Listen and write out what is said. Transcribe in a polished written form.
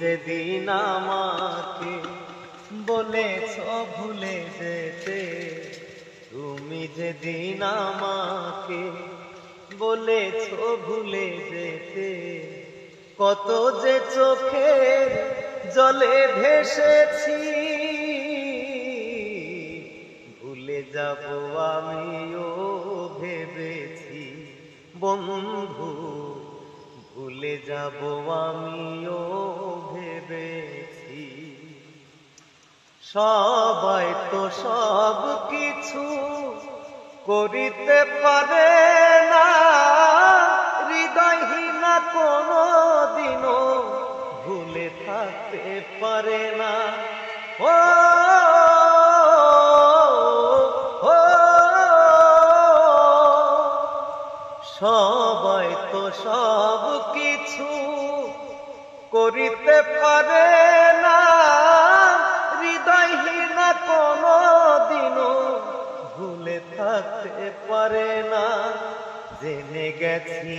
যেদিন আমাকে বলেছ ভুলে যেতে, তুমি যেদিন আমাকে বলেছ ভুলে যেতে, কত যে চোখের জলে ভেসেছি, ভুলে যাব আমিও ভেবেছি বন্ধু, ভুলে যাব আমিও ভেবেছি। সবাই তো সব কিছু করিতে পারে না, হৃদয়হীনা কোনো দিনও ভুলে থাকতে পারে না। ও সবাই তো সব কিছু করিতে পারে না, হৃদয়হীনা কোনো দিনও ভুলে থাকতে পারে না। জেনে গেছি